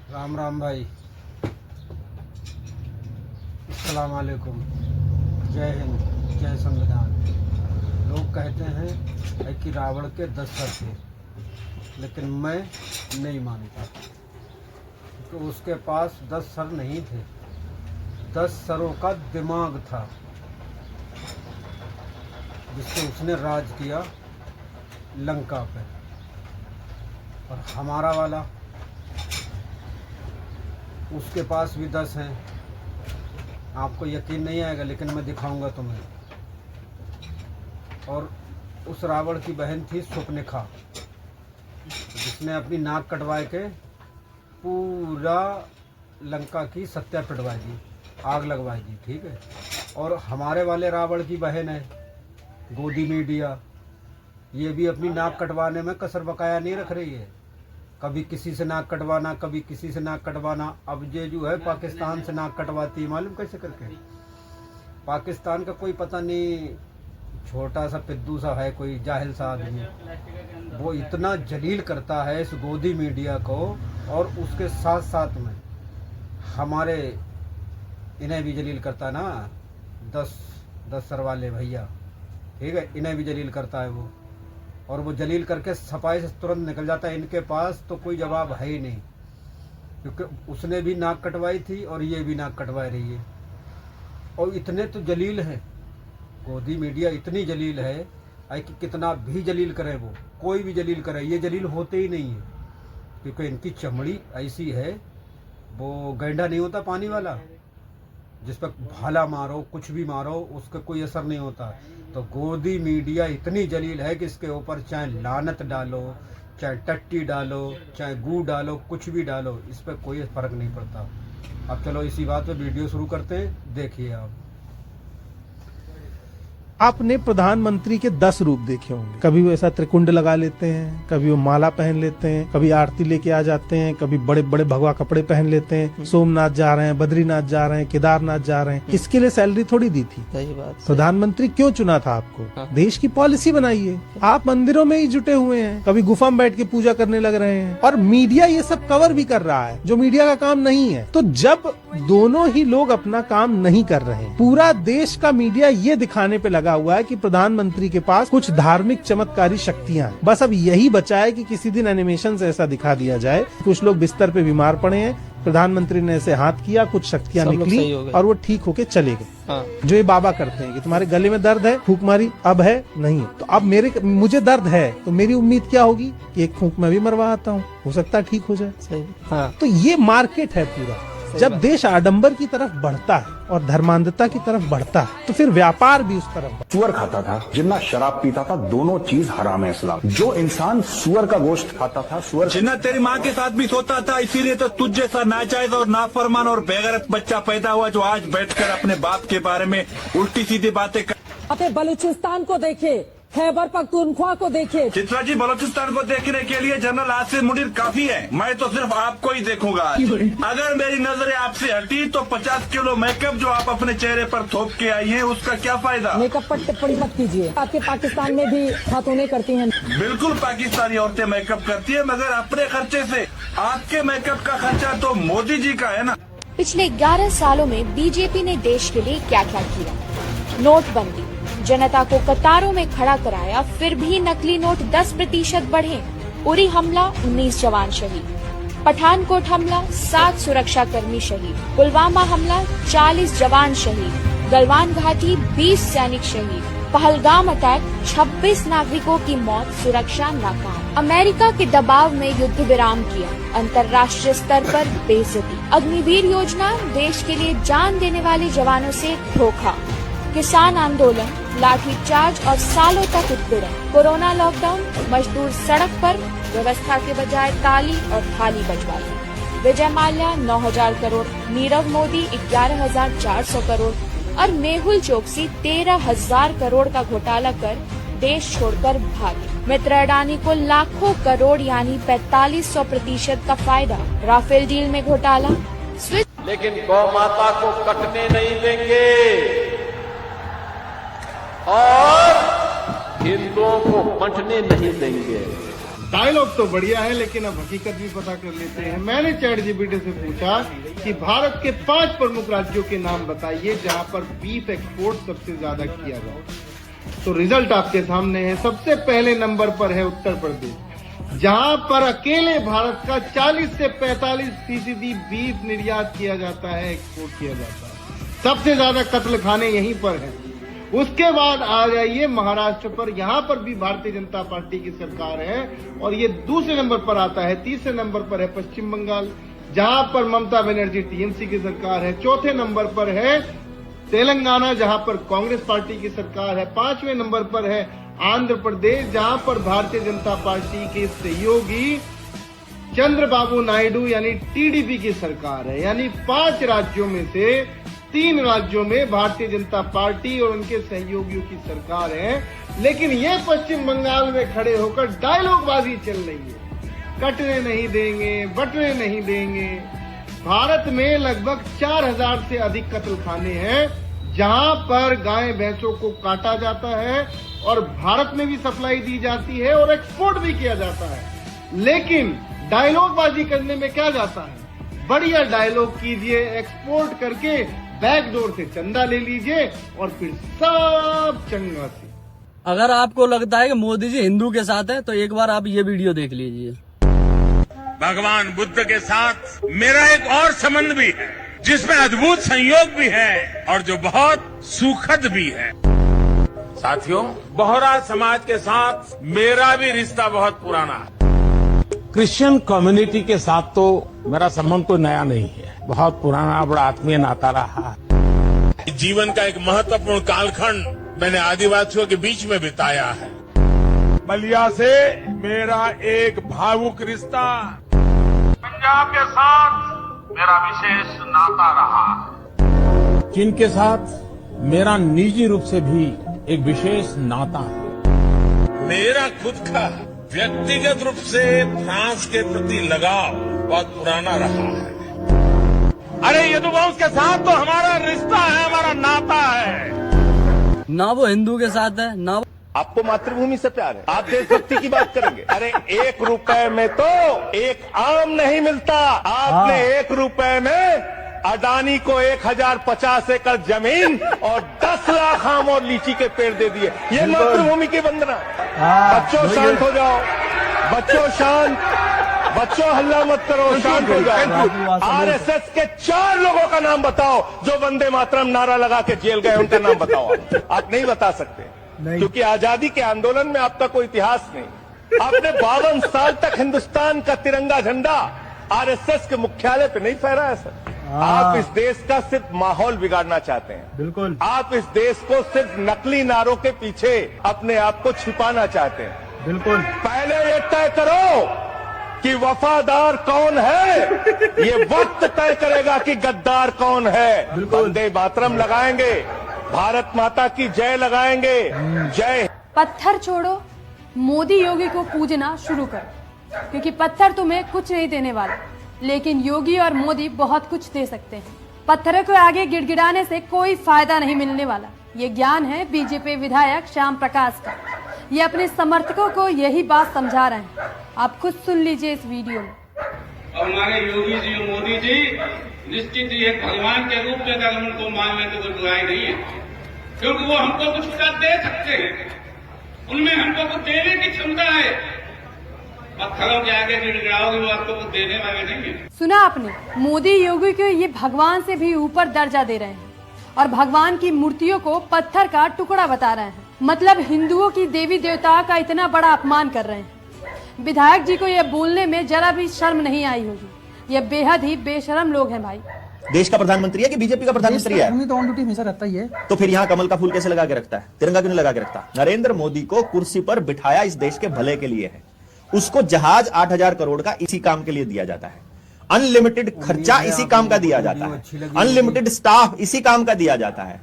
राम राम भाई, अस्सलाम वालेकुम, जय हिंद, जय संविधान। लोग कहते हैं कि रावण के 10 सर थे, लेकिन मैं नहीं मानता कि उसके पास 10 सर नहीं थे। 10 सरों का दिमाग था जिससे उसने राज किया लंका पे। और हमारा वाला, उसके पास भी 10 हैं। आपको यकीन नहीं आएगा, लेकिन मैं दिखाऊंगा तुम्हें। और उस रावण की बहन थी सुपनेखा, जिसने अपनी नाक कटवा के पूरा लंका की सत्या पिटवाई दी, आग लगवाई दी। ठीक है। और हमारे वाले रावण की बहन है गोदी मीडिया, ये भी अपनी नाक कटवाने में कसर बकाया नहीं रख रही है। कभी किसी से नाक कटवाना, कभी किसी से नाक कटवाना। अब ये जो है पाकिस्तान से नाक कटवाती है, मालूम कैसे करके। पाकिस्तान का कोई पता नहीं, छोटा सा पिद्दू सा है, कोई जाहिल सा आदमी, वो इतना जलील करता है इस गोदी मीडिया को। और उसके साथ साथ में हमारे इन्हें भी जलील करता ना, 10 सर वाले भैया, ठीक है, इन्हें भी जलील करता है वो। और वो जलील करके सफाई से तुरंत निकल जाता है। इनके पास तो कोई जवाब है ही नहीं, क्योंकि उसने भी नाक कटवाई थी और ये भी नाक कटवा रही है। और इतने तो जलील हैं, गोदी मीडिया इतनी जलील है कि कितना भी जलील करे, वो कोई भी जलील करे, ये जलील होते ही नहीं है। क्योंकि इनकी चमड़ी ऐसी है, वो गैंडा नहीं होता पानी वाला, जिस पर भाला मारो, कुछ भी मारो, उसका कोई असर नहीं होता। तो गोदी मीडिया इतनी जलील है कि इसके ऊपर चाहे लानत डालो, चाहे टट्टी डालो, चाहे गू डालो, कुछ भी डालो, इस पर कोई फर्क नहीं पड़ता। अब चलो इसी बात पे वीडियो शुरू करते हैं, देखिए आप। आपने प्रधानमंत्री के 10 रूप देखे होंगे। कभी वो ऐसा त्रिकुंड लगा लेते हैं, कभी वो माला पहन लेते हैं, कभी आरती लेके आ जाते हैं, कभी बड़े बड़े भगवा कपड़े पहन लेते हैं, सोमनाथ जा रहे हैं, बद्रीनाथ जा रहे हैं, केदारनाथ जा रहे हैं। इसके लिए सैलरी थोड़ी दी थी। सही बात। प्रधानमंत्री क्यों चुना था आपको? हाँ। देश की पॉलिसी बनाइए। आप मंदिरों में ही जुटे हुए हैं, कभी गुफा में बैठ के पूजा करने लग रहे हैं, और मीडिया ये सब कवर भी कर रहा है, जो मीडिया का काम नहीं है। तो जब दोनों ही लोग अपना काम नहीं कर रहे हैं, पूरा देश का मीडिया ये दिखाने पे लगा हुआ है कि प्रधानमंत्री के पास कुछ धार्मिक चमत्कारी शक्तियां हैं। बस अब यही बचा है कि किसी दिन एनिमेशन से ऐसा दिखा दिया जाए, कुछ लोग बिस्तर पे बीमार पड़े हैं, प्रधानमंत्री ने ऐसे हाथ किया, कुछ शक्तियां निकली और वो ठीक होके चले गए। हाँ। जो ये बाबा करते हैं कि तुम्हारे गले में दर्द है, फूंक मारी, अब है नहीं, तो अब मुझे दर्द है, तो मेरी उम्मीद क्या होगी कि एक फूंक मैं भी मरवा आता हूँ, हो सकता है ठीक हो जाए। सही। हाँ। तो ये मार्केट है पूरा। जब देश आडंबर की तरफ बढ़ता है और धर्मांधता की तरफ बढ़ता है, तो फिर व्यापार भी उस तरफ बढ़ता है। सुअर खाता था, जिन्ना शराब पीता था, दोनों चीज हराम है इस्लाम। जो इंसान सुअर का गोश्त खाता था, सुअर जिन्ना तेरी माँ के साथ भी सोता था, इसीलिए तो तुझ जैसा नाजायज और नाफरमान और बेगैरत बच्चा पैदा हुआ, जो आज बैठकर अपने बाप के बारे में उल्टी सीधी बातें कर। अपने बलूचिस्तान को देखे, खैबर पख्तूनख्वा को देखे। चित्रा जी, बलोचिस्तान को देखने के लिए जनरल आसिफ मुनीर काफी है, मैं तो सिर्फ आपको ही देखूंगा। अगर मेरी नजरें आपसे हटी तो 50 किलो मेकअप जो आप अपने चेहरे पर थोप के आई हैं, उसका क्या फायदा। मेकअप पर टिप्पणी मत कीजिए, आपके पाकिस्तान में भी खातूनें करती हैं। बिल्कुल पाकिस्तानी औरतें मेकअप करती है, मगर अपने खर्चे से। आपके मेकअप का खर्चा तो मोदी जी का है ना। पिछले 11 सालों में बीजेपी ने देश के लिए क्या क्या किया? नोटबंदी, जनता को कतारों में खड़ा कराया, फिर भी नकली नोट 10% बढ़े। उरी हमला, 19 जवान शहीद। पठानकोट हमला, 7 सुरक्षा कर्मी शहीद। पुलवामा हमला, 40 जवान शहीद। गलवान घाटी, 20 सैनिक शहीद। पहलगाम अटैक, 26 नागरिकों की मौत, सुरक्षा नाकाम। अमेरिका के दबाव में युद्ध विराम किया, अंतर्राष्ट्रीय स्तर पर बेइज्जती। अग्निवीर योजना, देश के लिए जान देने वाले जवानों से धोखा। किसान आंदोलन, लाठीचार्ज और सालों तक उत्पीड़न। कोरोना लॉकडाउन, मजदूर सड़क पर, व्यवस्था के बजाय ताली और थाली बजवाई। विजय माल्या 9,000 करोड़, नीरव मोदी 11,400 करोड़ और मेहुल चोकसी 13,000 करोड़ का घोटाला कर देश छोड़कर भागे। मित्र अडानी को लाखों करोड़ यानी 4500% का फायदा। राफेल डील में घोटाला। लेकिन गौ माता को कटने नहीं देंगे और हिंदुओं को बंटने नहीं देंगे। डायलॉग तो बढ़िया है, लेकिन अब हकीकत भी पता कर लेते हैं। मैंने ChatGPT से पूछा कि भारत के 5 प्रमुख राज्यों के नाम बताइए जहां पर बीफ एक्सपोर्ट सबसे ज्यादा किया जाए। तो रिजल्ट आपके सामने है। सबसे पहले नंबर पर है उत्तर प्रदेश, जहां पर अकेले भारत का 40 से 45% बीफ निर्यात किया जाता है, एक्सपोर्ट किया जाता है। सबसे ज्यादा कत्ल खाने यहीं पर हैं। उसके बाद आ जाइए महाराष्ट्र पर, यहां पर भी भारतीय जनता पार्टी की सरकार है और ये दूसरे नंबर पर आता है। तीसरे नंबर पर है पश्चिम बंगाल, जहां पर ममता बनर्जी टीएमसी की सरकार है। चौथे नंबर पर है तेलंगाना, जहां पर कांग्रेस पार्टी की सरकार है। 5वें नंबर पर है आंध्र प्रदेश, जहां पर भारतीय जनता पार्टी के सहयोगी चंद्रबाबू नायडू यानी टीडीपी की सरकार है। यानी 5 राज्यों में से 3 राज्यों में भारतीय जनता पार्टी और उनके सहयोगियों की सरकार है। लेकिन ये पश्चिम बंगाल में खड़े होकर डायलॉगबाजी चल रही है, कटने नहीं देंगे, बटने नहीं देंगे। भारत में लगभग 4000 से अधिक कत्ल खाने हैं, जहां पर गाय भैंसों को काटा जाता है और भारत में भी सप्लाई दी जाती है और एक्सपोर्ट भी किया जाता है। लेकिन डायलॉगबाजी करने में क्या जाता है? बढ़िया डायलॉग कीजिए, एक्सपोर्ट करके बैकडोर से चंदा ले लीजिए और फिर सब चंगा से। अगर आपको लगता है कि मोदी जी हिंदू के साथ है तो एक बार आप ये वीडियो देख लीजिए। भगवान बुद्ध के साथ मेरा एक और संबंध भी है, जिसमें अद्भुत संयोग भी है और जो बहुत सुखद भी है। साथियों, बोहरा समाज के साथ मेरा भी रिश्ता बहुत पुराना है। क्रिश्चियन कम्युनिटी के साथ तो मेरा संबंध कोई नया नहीं है, बहुत पुराना बड़ा आत्मीय नाता रहा है। जीवन का एक महत्वपूर्ण कालखंड मैंने आदिवासियों के बीच में बिताया है। बलिया से मेरा एक भावुक रिश्ता, पंजाब के साथ मेरा विशेष नाता रहा है। चीन के साथ मेरा निजी रूप से भी एक विशेष नाता है। मेरा खुद का व्यक्तिगत रूप से फ्रांस के प्रति लगाव बहुत पुराना रहा है। अरे यदुवंश के साथ तो हमारा रिश्ता है, हमारा नाता है। ना वो हिंदू के साथ है, ना आपको मातृभूमि से प्यार है, आप देशभक्ति की बात करेंगे। अरे 1 रुपए में तो एक आम नहीं मिलता। आपने 1 रुपए में अडानी को 1050 एकड़ जमीन और 10 लाख आम और लीची के पेड़ दे दिए। ये मातृभूमि की वंदना। बच्चों शांत हो जाओ, बच्चों शांत, बच्चों हल्ला मत करो, शांत हो जाओ। आरएसएस के 4 लोगों का नाम बताओ जो वंदे मातरम नारा लगा के जेल गए, उनका नाम बताओ। आप नहीं बता सकते क्योंकि आजादी के आंदोलन में आपका कोई इतिहास नहीं। आपने 52 साल तक हिंदुस्तान का तिरंगा झंडा आरएसएस के मुख्यालय पे नहीं फहराया सर। आप इस देश का सिर्फ माहौल बिगाड़ना चाहते हैं। बिल्कुल। आप इस देश को सिर्फ नकली नारों के पीछे अपने आप को छिपाना चाहते हैं। बिल्कुल। पहले ये तय करो कि वफादार कौन है, ये वक्त तय करेगा कि गद्दार कौन है। वंदे मातरम लगाएंगे, भारत माता की जय लगाएंगे। जय। पत्थर छोड़ो, मोदी योगी को पूजना शुरू करो, क्योंकि पत्थर तुम्हें कुछ नहीं देने वाला, लेकिन योगी और मोदी बहुत कुछ दे सकते हैं। पत्थरों को आगे गिड़गिड़ाने से कोई फायदा नहीं मिलने वाला। ये ज्ञान है बीजेपी विधायक श्याम प्रकाश का। ये अपने समर्थकों को यही बात समझा रहे हैं। आप खुद सुन लीजिए इस वीडियो में। और हमारे योगी जी और मोदी जी निश्चित ही एक भगवान के रूप में अगर हम उनको मान लें तो कोई बुराई नहीं है, क्योंकि वो हमको कुछ दे सकते हैं, उनमें हमको कुछ देने की क्षमता है। पत्थरों के आगे गिड़गिड़ाओगे वो आपको कुछ देने वाले नहीं है। सुना आपने, मोदी योगी को ये भगवान से भी ऊपर दर्जा दे रहे हैं और भगवान की मूर्तियों को पत्थर का टुकड़ा बता रहे हैं। मतलब हिंदुओं की देवी देवताओं का इतना बड़ा अपमान कर रहे हैं। विधायक जी को यह बोलने में जरा भी शर्म नहीं आई होगी। ये बेहद ही बेशरम लोग हैं भाई। देश का प्रधानमंत्री है कि बीजेपी का प्रधानमंत्री है? तो ऑन ड्यूटी हमेशा रहता ही है। तो फिर यहाँ कमल का फूल कैसे लगा के रखता है, तिरंगा क्यों नहीं लगा के रखता? नरेंद्र मोदी को कुर्सी पर बिठाया इस देश के भले के लिए है। उसको जहाज 8000 करोड़ का इसी काम के लिए दिया जाता है। अनलिमिटेड खर्चा इसी काम का दिया जाता है, अनलिमिटेड स्टाफ इसी काम का दिया जाता है।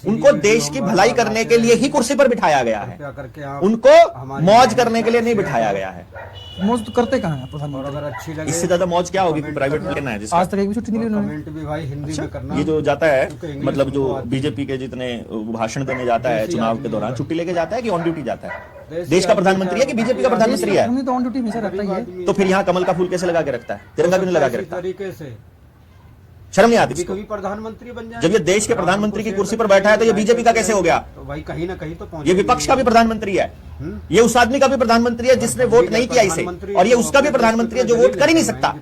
उनको देश की भलाई करने के लिए ही कुर्सी पर बिठाया गया है, उनको मौज करने के लिए नहीं बिठाया गया है। मौज तो करते कहाँ हैं और प्रधानमंत्री? अगर अच्छी लगे इससे ज्यादा मौज क्या होगी प्राइवेट में लेना है जिसका? आज तक एक भी छुट्टी नहीं ली उन्होंने। कमेंट भी भाई हिंदी में करना। ये जो जाता है क्योंकि इंग्लिश मतलब जो उनको आती है। बीजेपी के जितने भाषण देने जाता है देसी चुनाव आदमी के दौरान, होगा। छुट्टी लेके जाता है कि ऑन ड्यूटी जाता है? देसी देश का आदमी प्रधानमंत्री है कि बीजेपी का प्रधानमंत्री है? उन्हें तो ऑन ड्यूटी हमेशा रहता ही है। तो फिर यहाँ कमल का फूल कैसे लगा के रखता है, तिरंगा क्यों नहीं लगा के इसी रखता? तरीके से शर्म नहीं आती कभी इसको? कभी प्रधानमंत्री बन जाए। जब ये देश के प्रधानमंत्री की कुर्सी पर बैठा है तो ये बीजेपी का कैसे हो गया? तो भाई कहीं ना कहीं तो पहुंच ये विपक्ष का भी प्रधानमंत्री है, ये उस आदमी का भी प्रधानमंत्री है जिसने वोट नहीं किया इसे, और ये उसका भी प्रधानमंत्री है जो वोट कर ही नहीं सकता।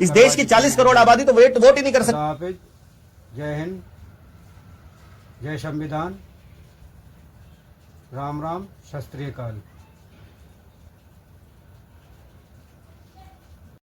इस देश की 40 करोड़ आबादी तो वोट ही नहीं कर सकती। जय हिंद, जय संविधान, राम राम, शस्त्रीय काल।